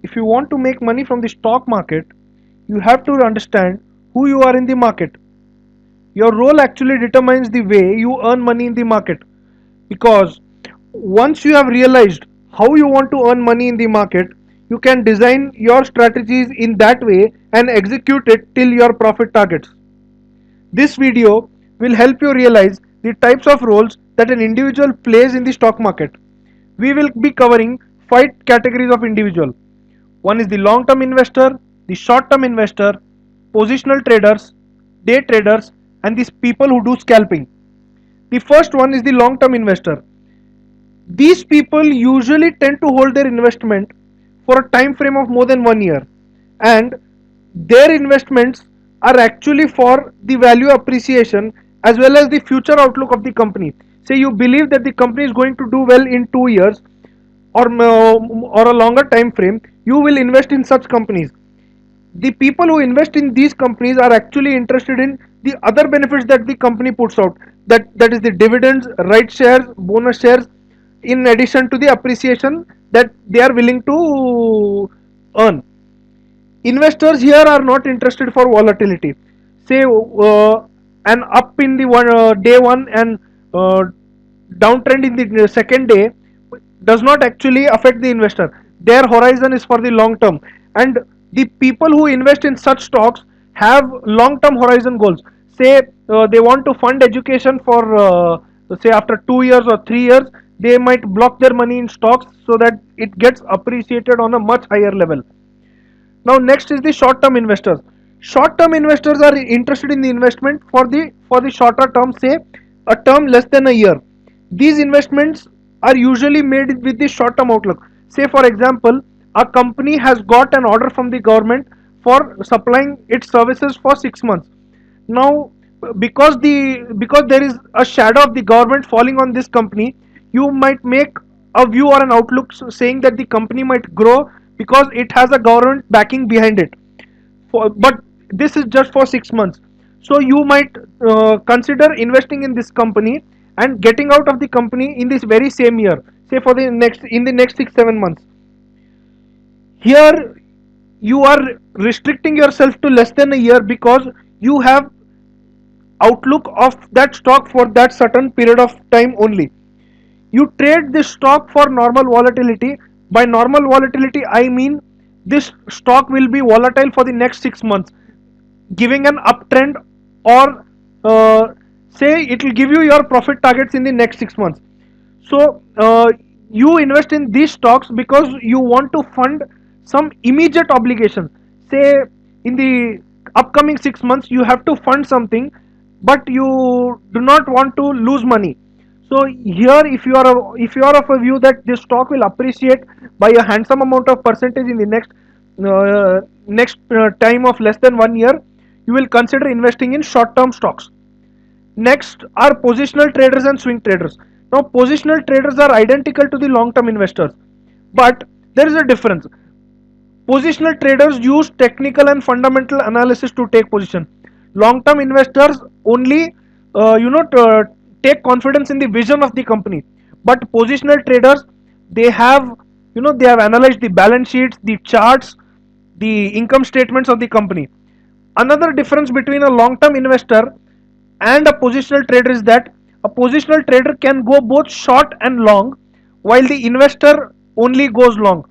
If you want to make money from the stock market, you have to understand who you are in the market. Your role actually determines the way you earn money in the market, because once you have realized how you want to earn money in the market, you can design your strategies in that way and execute it till your profit targets. This video will help you realize the types of roles that an individual plays in the stock market. We will be covering five categories of individual. One is the long term investor, the short term investor, positional traders, day traders, and these people who do scalping. The first one is the long term investor. These people usually tend to hold their investment for a time frame of more than 1 year, and their investments are actually for the value appreciation as well as the future outlook of the company. Say you believe that the company is going to do well in 2 years, or a longer time frame, you will invest in such companies. The people who invest in these companies are actually interested in the other benefits that the company puts out, that is the dividends, right shares, bonus shares, in addition to the appreciation that they are willing to earn. Investors here are not interested for volatility. Say an up in the day one and downtrend in the second day does not actually affect the investor. Their horizon is for the long term, and the people who invest in such stocks have long term horizon goals. Say they want to fund education for say after 2 years or 3 years, they might block their money in stocks so that it gets appreciated on a much higher level. Now next is the short term investors. Short term investors are interested in the investment for the shorter term, say a term less than a year. These investments are usually made with the short term outlook. Say for example, a company has got an order from the government for supplying its services for 6 months. Now because there is a shadow of the government falling on this company, you might make a view or an outlook saying that the company might grow because it has a government backing behind it. But this is just for 6 months, so you might consider investing in this company and getting out of the company in this very same year, say for the next 6 7 months. Here you are restricting yourself to less than a year because you have outlook of that stock for that certain period of time only. You trade this stock for normal volatility. By normal volatility, I mean this stock will be volatile for the next 6 months, giving an uptrend, or say it will give you your profit targets in the next 6 months. So you invest in these stocks because you want to fund some immediate obligations. Say in the upcoming 6 months you have to fund something, but you do not want to lose money. So here, if you are of a view that this stock will appreciate by a handsome amount of percentage in the next time of less than 1 year, you will consider investing in short term stocks. Next are positional traders and swing traders. Now positional traders are identical to the long term investors, but there is a difference. Positional traders use technical and fundamental analysis to take position. Long term investors only take confidence in the vision of the company. But positional traders, they have they have analyzed the balance sheets, the charts, the income statements of the company. Another difference between a long term investor and a positional trader is that a positional trader can go both short and long, while the investor only goes long.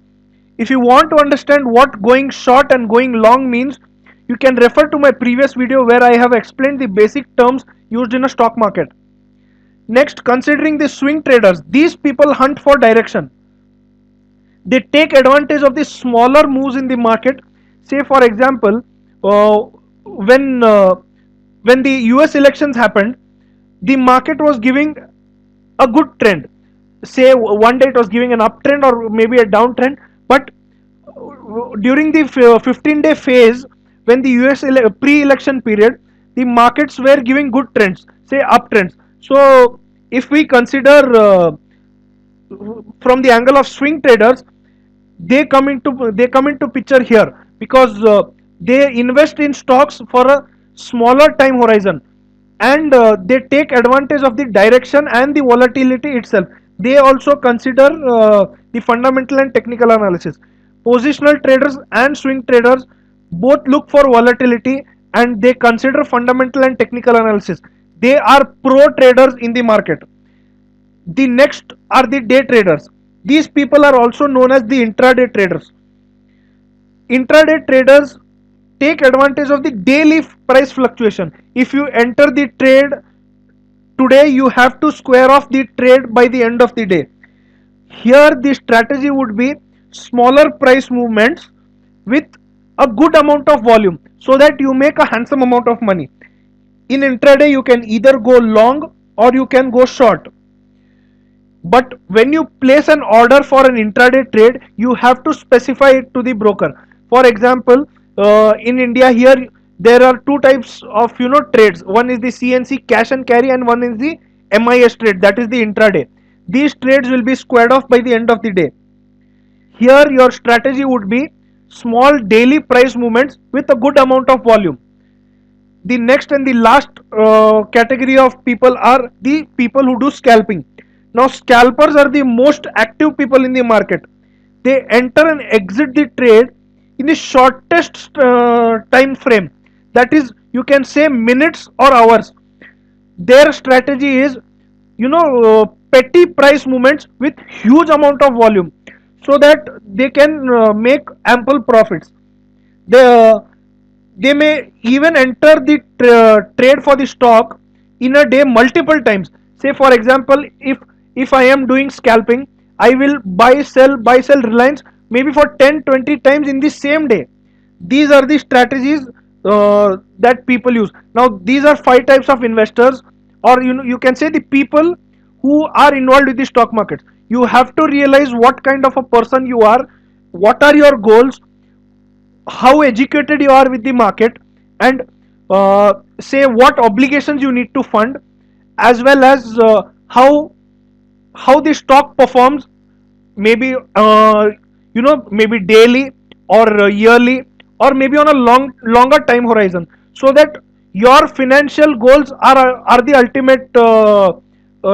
If you want to understand what going short and going long means, you can refer to my previous video where I have explained the basic terms used in a stock market. Next, considering the swing traders, these people hunt for direction. They take advantage of the smaller moves in the market. Say for example, uh, when uh, when the US elections happened, the market was giving a good trend. Say one day it was giving an uptrend or maybe a downtrend, but during the 15-day phase, when the US pre-election period, the markets were giving good trends, say uptrends. So if we consider from the angle of swing traders, they come into picture here because they invest in stocks for a smaller time horizon, and they take advantage of the direction and the volatility itself. They also consider the fundamental and technical analysis. Positional traders and swing traders both look for volatility and they consider fundamental and technical analysis. They are pro traders in the market. The next are the day traders. These people are also known as the intraday traders. Intraday traders take advantage of the daily price fluctuation. If you enter the trade today, you have to square off the trade by the end of the day. Here the strategy would be smaller price movements with a good amount of volume so that you make a handsome amount of money. In intraday you can either go long or you can go short. But when you place an order for an intraday trade, you have to specify it to the broker. For example, in India here there are two types of trades. One is the CNC cash and carry, and one is the MIS trade, that is the intraday. These trades will be squared off by the end of the day. Here your strategy would be small daily price movements with a good amount of volume. The next and the last category of people are the people who do scalping. Now scalpers are the most active people in the market. They enter and exit the trade in the shortest time frame, that is, you can say minutes or hours. Their strategy is petty price movements with huge amount of volume so that they can make ample profits. They they may even enter the trade for the stock in a day multiple times. Say for example, if I am doing scalping, I will buy sell Reliance maybe for 10-20 times in the same day. These are the strategies that people use. Now these are five types of investors, or you can say the people who are involved with the stock market. You have to realize what kind of a person you are, what are your goals, how educated you are with the market, and say what obligations you need to fund, as well as how the stock performs, maybe maybe daily or yearly, or maybe on a longer time horizon, so that your financial goals are the ultimate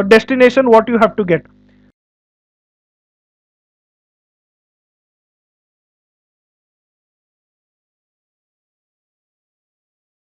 destination what you have to get.